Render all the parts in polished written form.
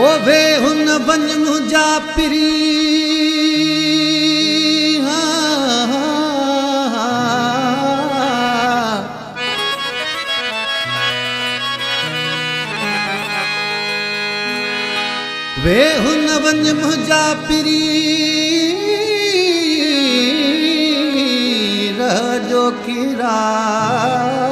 ओवे हुन बन मुंहिंजा पिरी वे हुन बन मुंहिंजा पिरी रहो की रात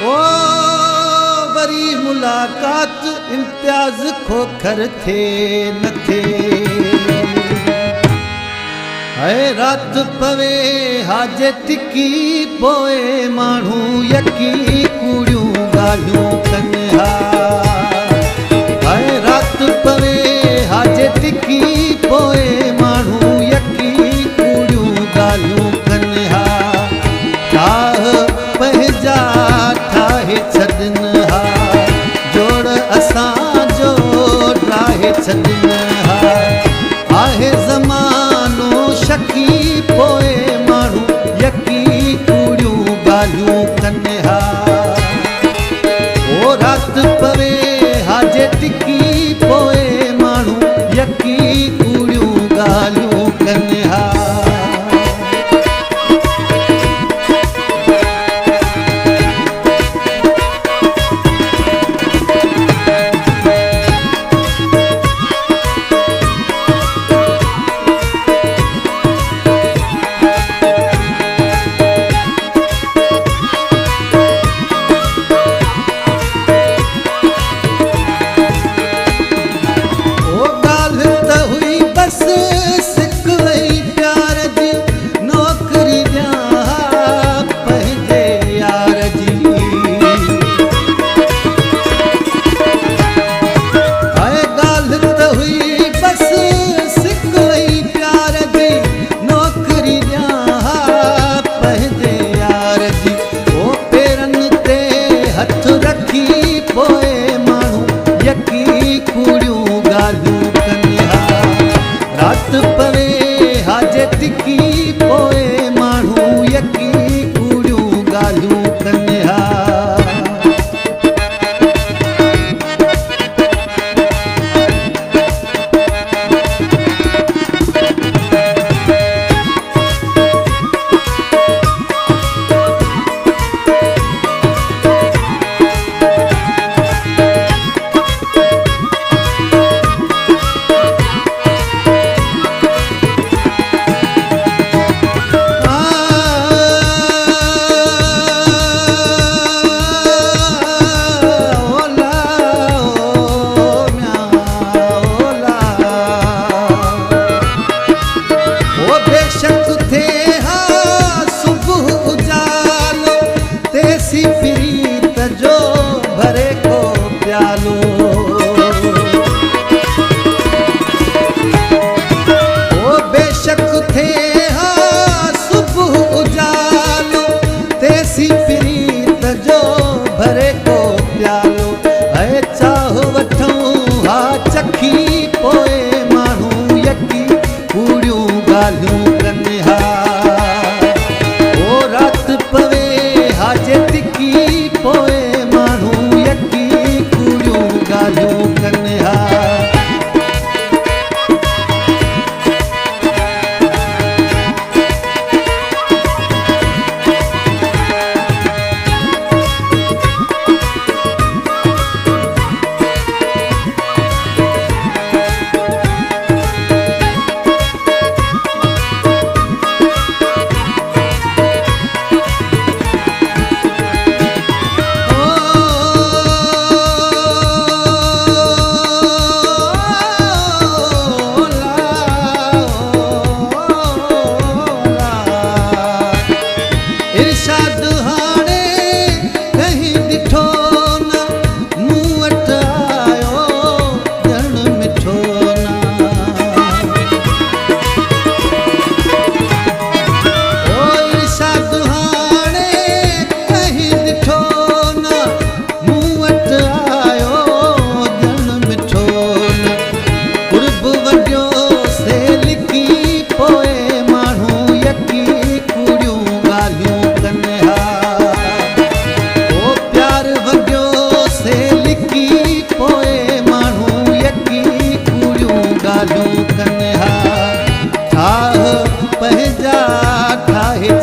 ओ वरी मुलाकात इम्तियाज खोखर थे न थे है रात पवे हाजत की पोए मानू यकी कूड़ियों गालियों कन्हा है रात पवे हाजत की पोए मानू यकी कूड़ियों गालियों कन्हा चाह पहजा ठाहे छदन हा जोड़ असां जो ठाहे छदन हा आहे ज़मानो शकी पोए मानू यकी कूड़ियों गालियों कन्हा ओ रात पवे हाजत की पोए मानू यकी कूड़ियों गालियों कन्हा रात पवे हाजत की पोए मानू यकी कूड़ियों गालियों कन्हा भरे को प्यालो है चाह वठूं हा चखी पोए मानू यकी कूड़ियों गालियों कन्हा ओ रात पवे हाजत की पोए मानू यकी कूड़ियों गालियों कन्हा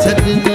छॾनि